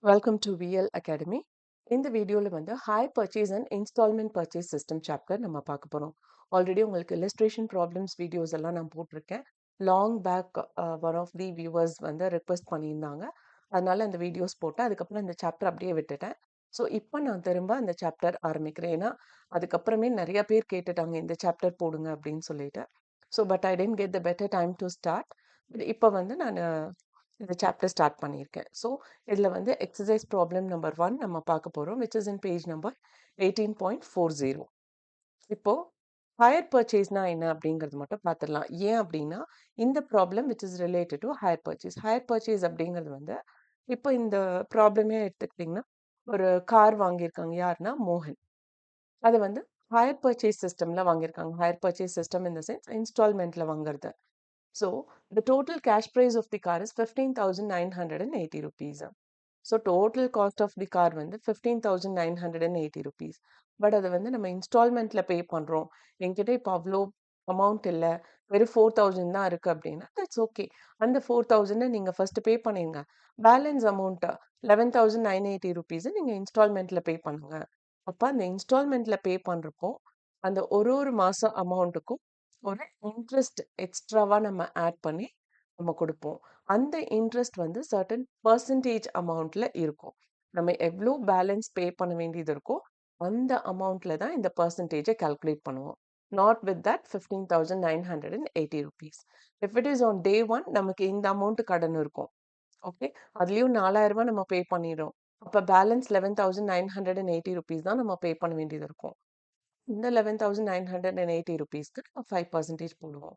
Welcome to VL Academy. இந்த வீடியோல வந்து hire purchase and installment purchase system chapter நம்ம பார்க்க போறோம். ஆல்ரெடி உங்களுக்கு இல்லஸ்ட்ரேஷன் ப்ராப்ளம்ஸ் வீடியோஸ் எல்லாம் நான் போட்டிருக்கேன். Long back one of the viewers வந்து ரிக்வெஸ்ட் பண்ணியிருந்தாங்க. அதனால அந்த வீடியோஸ் போட்டேன். அதுக்கப்புறம் இந்த சாப்டர் அப்படியே விட்டுட்டேன். ஸோ இப்போ நான் திரும்ப அந்த சாப்டர் ஆரம்பிக்கிறேன். ஏன்னா அதுக்கப்புறமே நிறைய பேர் கேட்டுட்டாங்க இந்த சாப்டர் போடுங்க அப்படின்னு சொல்லிட்டு. So but I tent get the better time to start. இப்போ வந்து நான் இந்த சாப்டர் ஸ்டார்ட் பண்ணியிருக்கேன். ஸோ இதில் வந்து எக்ஸசைஸ் ப்ராப்ளம் நம்பர் 1 நம்ம பார்க்க போகிறோம், which is in page number 18.40. இப்போ ஹையர் பர்ச்சேஸ்னா என்ன அப்படிங்கிறது மட்டும் பார்த்துடலாம். ஏன் அப்படின்னா இந்த problem which is related to higher purchase. Higher purchase அப்படிங்கிறது வந்து இப்போ இந்த ப்ராப்ளமே எடுத்துக்கிட்டிங்கன்னா ஒரு கார் வாங்கியிருக்காங்க. யாருன்னா மோகன். அது வந்து ஹையர் பர்ச்சேஸ் சிஸ்டமில் வாங்கியிருக்காங்க. Hire purchase system in the sense இன்ஸ்டால்மெண்ட்டில் வாங்குறது. So the total cash price of the car is 15,980 rupees. So total cost of the car வந்து 15,980 rupees. பட் அதை வந்து நம்ம இன்ஸ்டால்மெண்ட்ல பே பண்றோம். என்கிட்ட இப்போ அவ்வளோ அமௌண்ட் இல்லை, வெறும் 4,000 தான் இருக்கு அப்படின்னா தட்ஸ் ஓகே. அந்த 4,000 நீங்க ஃபர்ஸ்ட் பே பண்ணிருங்க. பேலன்ஸ் அமௌண்ட் 11,980 ருபீஸ் நீங்க இன்ஸ்டால்மெண்ட்ல பே பண்ணுங்க. அப்ப அந்த இன்ஸ்டால்மெண்ட்ல பே பண்றப்போ அந்த ஒரு ஒரு மாசம் அமௌண்ட்டுக்கும் ஒரு இன்ட்ரெஸ்ட் எக்ஸ்ட்ராவா நம்ம ஆட் பண்ணி நம்ம கொடுப்போம். அந்த இன்ட்ரெஸ்ட் வந்து சர்டன் பர்சன்டேஜ் அமௌண்ட்ல இருக்கும். நம்ம எவ்வளோ பேலன்ஸ் பே பண்ண வேண்டியது இருக்கோ அந்த அமௌண்ட்ல தான் இந்த பர்சன்டேஜை கால்குலேட் பண்ணுவோம். Not with that 15,980 rupees. If it is on day 1 நமக்கு இந்த அமௌண்ட் கடன் இருக்கும். ஓகே, அதுலயும் 4,000 ரூபாய் நம்ம பே பண்ணிடுறோம். அப்ப பேலன்ஸ் 11,980 rupees தான் நம்ம பே பண்ண வேண்டியது இருக்கும். இந்த 11,980 rupeesக்கு நம்ம 5% போடுவோம்.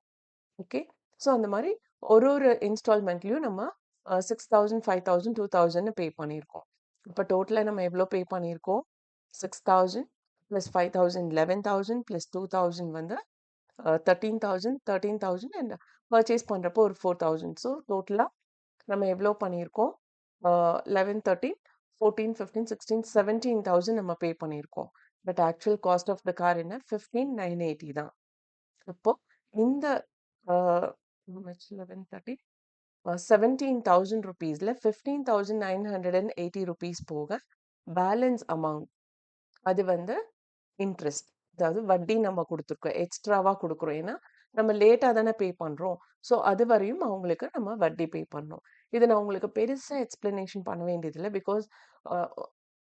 ஓகே, ஸோ அந்த மாதிரி ஒரு ஒரு இன்ஸ்டால்மெண்ட்லயும் நம்ம 6,000 5,000 2,000 பே பண்ணியிருக்கோம். இப்போ டோட்டலாக நம்ம எவ்வளோ பே பண்ணியிருக்கோம்? 6,000 ப்ளஸ் 5,000 11,000 ப்ளஸ் 2,000 வந்து 13,000 13,000 அண்ட் பர்ச்சேஸ் பண்ணுறப்போ ஒரு 4,000. ஸோ டோட்டலாக நம்ம எவ்வளோ பண்ணியிருக்கோம்? 11 13 14 15 16 17,000 நம்ம பே பண்ணியிருக்கோம். But actual cost of the car என்ன? 15,980 தான். அப்போ இந்த 11 30 17,000 ருபீஸ்ல 15,980 ருபீஸ் போக பேலன்ஸ் அமௌண்ட் அது வந்து இன்ட்ரெஸ்ட், அதாவது வட்டி நம்ம கொடுத்துருக்கோம், எக்ஸ்ட்ராவா கொடுக்குறோம். ஏன்னா நம்ம லேட்டா தானே பே பண்றோம். ஸோ அது வரையும் அவங்களுக்கு நம்ம வட்டி பே பண்ணணும். இதை நான் உங்களுக்கு பெருசா எக்ஸ்பிளனேஷன் பண்ண வேண்டியதில்லை. பிகாஸ்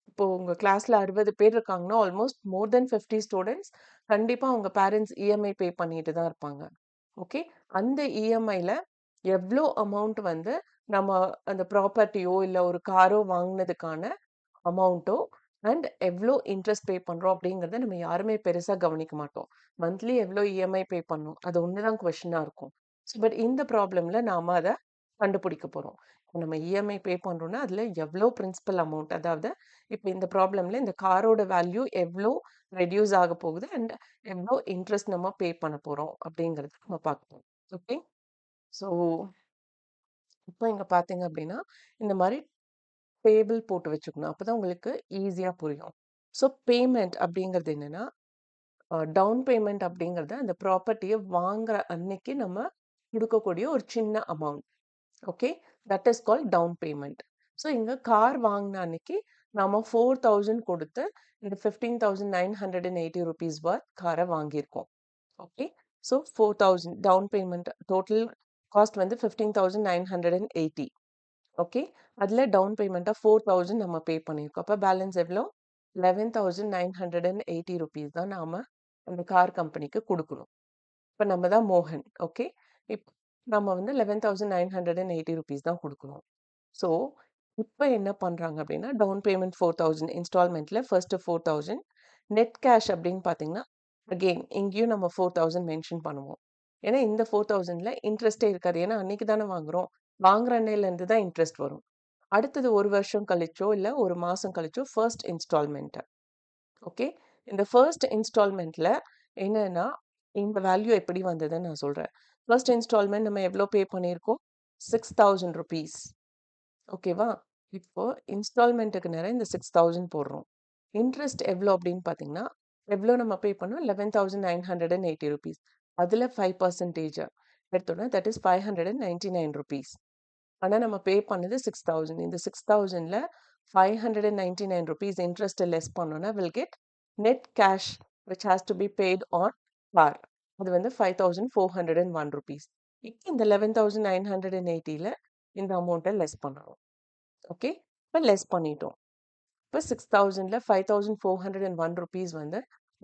இப்போ உங்க கிளாஸ்ல 60 பேர் இருக்காங்கன்னா ஆல்மோஸ்ட் மோர் தென் 50 ஸ்டூடெண்ட்ஸ் கண்டிப்பா உங்க பேரண்ட்ஸ் இஎம்ஐ பே பண்ணிட்டு தான் இருப்பாங்க. ஓகே, அந்த இஎம்ஐல எவ்வளோ அமௌண்ட் வந்து நம்ம அந்த ப்ராப்பர்ட்டியோ இல்லை ஒரு காரோ வாங்கினதுக்கான அமௌண்ட்டோ அண்ட் எவ்வளோ இன்ட்ரெஸ்ட் பே பண்ணுறோம் அப்படிங்கிறத நம்ம யாருமே பெருசாக கவனிக்க மாட்டோம். மந்த்லி எவ்வளோ இஎம்ஐ பே பண்ணணும் அது ஒன்று தான் கொஷினாக இருக்கும். ஸோ பட் இந்த ப்ராப்ளமில் நாம் அதை கண்டுபிடிக்க போகிறோம். நம்ம இஎம்ஐ பே பண்ணுறோம்னா அதில் எவ்வளோ பிரின்சிபல் அமௌண்ட், அதாவது இப்போ இந்த ப்ராப்ளமில் இந்த காரோட வேல்யூ எவ்வளோ ரெடியூஸ் ஆக போகுது அண்ட் எவ்வளோ இன்ட்ரெஸ்ட் நம்ம பே பண்ண போகிறோம் அப்படிங்கிறத நம்ம பார்க்கணும். ஓகே, ஸோ இப்போ இங்கே பார்த்தீங்க அப்படின்னா இந்த மாதிரி டேபிள் போட்டு வச்சுக்கணும். அப்பதான் உங்களுக்கு ஈஸியா புரியும். ஸோ பேமெண்ட் அப்படிங்கிறது என்னன்னா, டவுன் பேமெண்ட் அப்படிங்கிறது அந்த ப்ராப்பர்ட்டிய வாங்குற அன்னைக்கு நம்ம குடுக்கக்கூடிய ஒரு சின்ன amount. Okay, that is called down payment. So இங்க கார் வாங்குன அன்னைக்கு நாம 4,000 கொடுத்து இந்த 15,980 ருபீஸ் வர்த் காரை வாங்கியிருக்கோம். Okay, so 4,000 down payment, total cost வந்து 15,980. ஓகே, அதுல டவுன் பேமெண்ட்டா 4,000 நம்ம பே பண்ணியிருக்கோம். அப்ப பேலன்ஸ் எவ்வளோ? 11,980 ருபீஸ் தான் நாம அந்த கார் கம்பெனிக்கு குடுக்கணும். இப்ப நம்ம தான் மோகன். ஓகே, இப் நம்ம வந்து 11,980 ருபீஸ் தான் குடுக்கணும். ஸோ இப்ப என்ன பண்றாங்க அப்படின்னா, டவுன் பேமெண்ட் 4,000 இன்ஸ்டால்மெண்ட்ல ஃபர்ஸ்ட் 4,000 நெட் கேஷ் அப்படின்னு பார்த்தீங்கன்னா, அகெயின் இங்கேயும் நம்ம 4,000 மென்ஷன் பண்ணுவோம். ஏன்னா இந்த 4,000ல இன்ட்ரெஸ்ட்டே இருக்காது. ஏன்னா அன்னைக்கு தானே வாங்குறோம். வாங்குற அன்னையில இருந்து தான் இன்ட்ரெஸ்ட் வரும். அடுத்தது 1 வருஷம் கழிச்சோ, இல்ல 1 மாசம் கழிச்சோ ஃபர்ஸ்ட் இன்ஸ்டால்மென்ட். ஓகே, இந்த ஃபர்ஸ்ட் இன்ஸ்டால்மென்ட்ல என்னன்னா, இந்த வேல்யூ எப்படி வந்ததுன்னு நான் சொல்றேன். ஃபர்ஸ்ட் இன்ஸ்டால்மென்ட் நம்ம எவ்வளோ பே பண்ணியிருக்கோம்? 6,000 ருபீஸ். ஓகேவா? இப்போ இன்ஸ்டால்மென்ட்க்கு நேரா இந்த 6,000 போடுறோம். இன்ட்ரெஸ்ட் எவ்வளோ அப்படின்னு பார்த்தீங்கன்னா, எவ்வளோ நம்ம பே பண்ணோம்? 11,980 ருபீஸ். அதுல 5% எடுத்தோம்னா தட் இஸ் 599 ருபீஸ். ஆனா நம்ம பே பண்ணது 6,000. இந்த 6,000ல 599 rupees interest less பண்ணோம்னா will get net cash which has to be paid on par. அது வந்து 5401 rupees. இப்போ இந்த 11,980ல இந்த அமௌண்ட்டை லெஸ் பண்ணணும். ஓகே, இப்போ லெஸ் பண்ணிட்டோம். இப்போ 6,000ல 5,401 rupees வந்து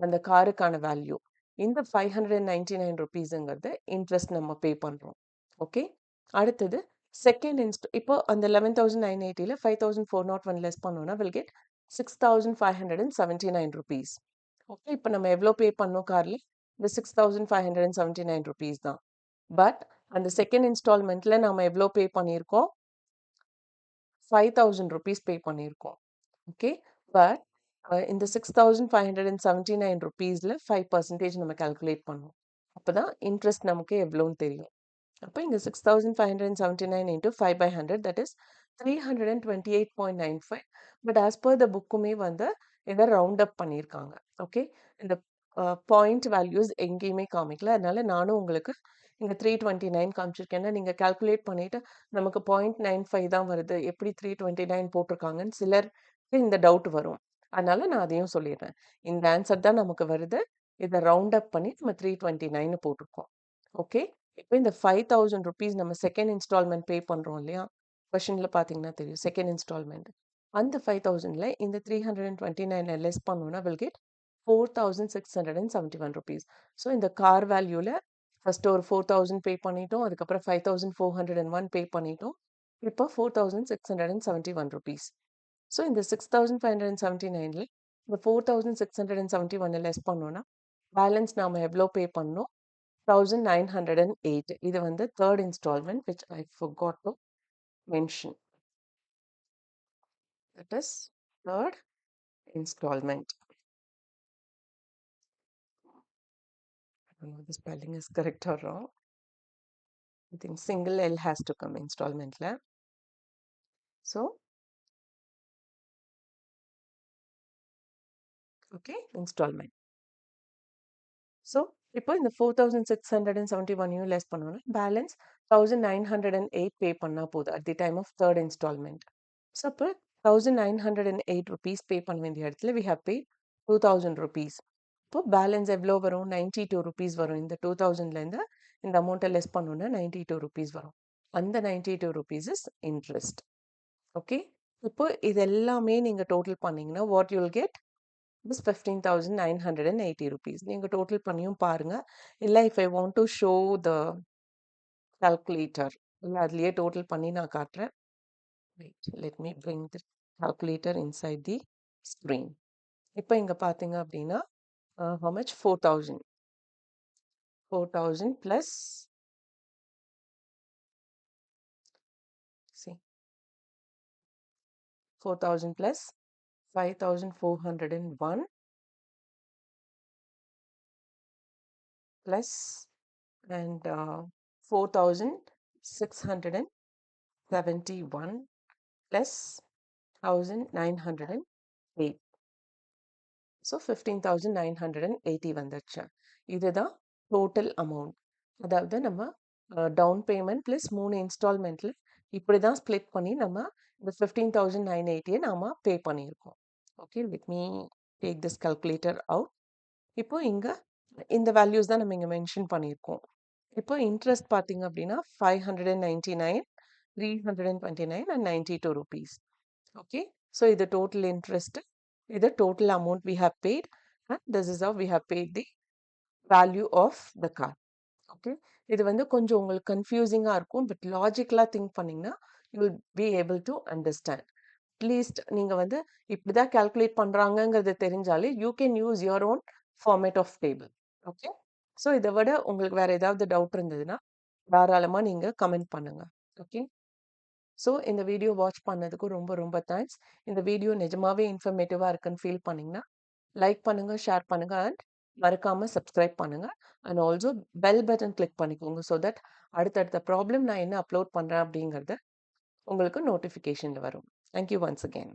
அந்த காருக்கான வேல்யூ. இந்த 599 rupeesங்கிறது இன்ட்ரெஸ்ட் நம்ம பே பண்றோம். ஓகே, அடுத்தது செகண்ட் இப்போ அந்த 11,980ல 5,401 லெஸ் பண்ணோம்னா will get 6,579 rupees. ஓகே, இப்போ நம்ம எவ்வளோ பே பண்ணோம் கார்ல? இந்த 6,579 rupees தான். பட் அந்த செகண்ட் இன்ஸ்டால்மெண்ட்ல நாம எவ்வளோ பே பண்ணியிருக்கோம்? 5,000 rupees பே பண்ணியிருக்கோம். ஓகே, பட் இந்த 6,579 rupeesல 5% நம்ம கால்குலேட் பண்ணுவோம். அப்பதான் இன்ட்ரெஸ்ட் நமக்கு எவ்வளோன்னு தெரியும். அப்போ இங்க 6,579 into 5 by 100 that is 328.95. But as per the புக்குமே வந்து இதை ரவுண்ட் அப் பண்ணியிருக்காங்க. ஓகே, இந்த பாயிண்ட் வேல்யூஸ் எங்கேயுமே காமிக்கல. அதனால நானும் உங்களுக்கு இங்க 329 காமிச்சிருக்கேன்னா நீங்க கால்குலேட் பண்ணிட்டு நமக்கு 0.95 தான் வருது, எப்படி 329 போட்டிருக்காங்கன்னு சிலருக்கு இந்த டவுட் வரும். அதனால நான் அதையும் சொல்லிடுறேன். இந்த ஆன்சர் தான் நமக்கு வருது. இதை ரவுண்ட் அப் பண்ணி நம்ம 329 போட்டிருக்கோம். ஓகே, இப்போ இந்த 5,000 rupees நம்ம செகண்ட் இன்ஸ்டால்மெண்ட் பே பண்றோம் இல்லையா? கொஷின்ல பார்த்தீங்கன்னா தெரியும் செகண்ட் இன்ஸ்டால்மெண்ட். அந்த 5,000ல இந்த 329 லெஸ் பண்ணோம்னா will get 4,671 rupees. ஸோ இந்த கார் வேல்யூல ஃபர்ஸ்ட் ஒரு 4,000 பே பண்ணிட்டோம், அதுக்கப்புறம் 5,401 பே பண்ணிட்டோம், இப்போ 4,671 rupees. ஸோ இந்த 6,579ல இந்த 4,671 லெஸ் பண்ணோம்னா பேலன்ஸ் நாம எவ்வளோ பே பண்ணோம்? 1,908. இது வந்து third installment which I forgot to mention. That is third installment. I don't know if the spelling is correct or wrong. I think single L has to come installment la. So, okay, installment. So, இப்போ இந்த 4,671 less பண்ணோம்னா balance 1,908 பே பண்ணா போதும் at the time of third installment. So அப்போ 1,908 rupees பே பண்ண வேண்டிய இடத்துல we have paid 2,000 rupees. இப்போ பேலன்ஸ் எவ்வளோ வரும்? 92 rupees வரும். இந்த 2,000லேருந்து இந்த அமௌண்ட்டை லெஸ் பண்ணோன்னா 92 rupees வரும். அந்த 92 rupees இஸ் இன்ட்ரெஸ்ட். ஓகே, இப்போ இது எல்லாமே நீங்கள் டோட்டல் பண்ணீங்கன்னா what you'll get is 15,980 rupees. நீங்கள் டோட்டல் பண்ணியும் பாருங்க. இல்லை if I want to show the calculator, இல்லை அதுலேயே டோட்டல் பண்ணி நான் காட்டுறேன். Wait, let me bring the calculator inside the screen. இப்போ இங்க பாத்தீங்க அப்படின்னா how much? 4,000. 4,000 plus, see, 4,000 plus 5,401 plus and 4,671 plus 1,908. So 15,980 வந்துடுச்சு. இதுதான் டோட்டல் அமௌண்ட். அதாவது நம்ம டவுன் பேமெண்ட் ப்ளஸ் 3 இன்ஸ்டால்மெண்ட்ல இப்படி தான் ஸ்ப்ளிட் பண்ணி நம்ம இந்த 15,980 நாம பே பண்ணியிருக்கோம். Okay, let me take this calculator out. இப்போ இங்க இந்த வேல்யூஸ் தான் நம்ம இங்க மென்ஷன் பண்ணியிருக்கோம். இப்போ இன்ட்ரெஸ்ட் பார்த்தீங்க அப்படின்னா 599, 329 and 92 rupees. ஓகே, ஸோ இது டோட்டல் இன்ட்ரெஸ்ட், இது total amount we have paid, and this is how we have paid the value of the car. Okay, இது வந்து கொஞ்சம் உங்களுக்கு கன்ஃபியூசிங்காக இருக்கும், பட் லாஜிக்கலாக திங்க் பண்ணிங்கன்னா you will be able to understand. At least நீங்கள் வந்து இப்படி தான் கால்குலேட் பண்ணுறாங்கங்கிறது தெரிஞ்சாலே you can use your own format of table. Okay, so இதை விட உங்களுக்கு வேறு ஏதாவது டவுட் இருந்ததுன்னா தாராளமாக நீங்கள் கமெண்ட் பண்ணுங்கள். ஓகே, ஸோ இந்த வீடியோ வாட்ச் பண்ணதுக்கு ரொம்ப ரொம்ப தேங்க்ஸ். இந்த வீடியோ நிஜமாவே இன்ஃபர்மேட்டிவாக இருக்குன்னு ஃபீல் பண்ணிங்கன்னா லைக் பண்ணுங்கள், ஷேர் பண்ணுங்கள் அண்ட் மறக்காமல் சப்ஸ்கிரைப் பண்ணுங்கள். And also bell button click பண்ணிக்கோங்க ஸோ தட் அடுத்தடுத்த ப்ராப்ளம் நான் என்ன அப்லோட் பண்ணுறேன் அப்படிங்கிறது உங்களுக்கு நோட்டிஃபிகேஷனில் வரும். Thank you once again.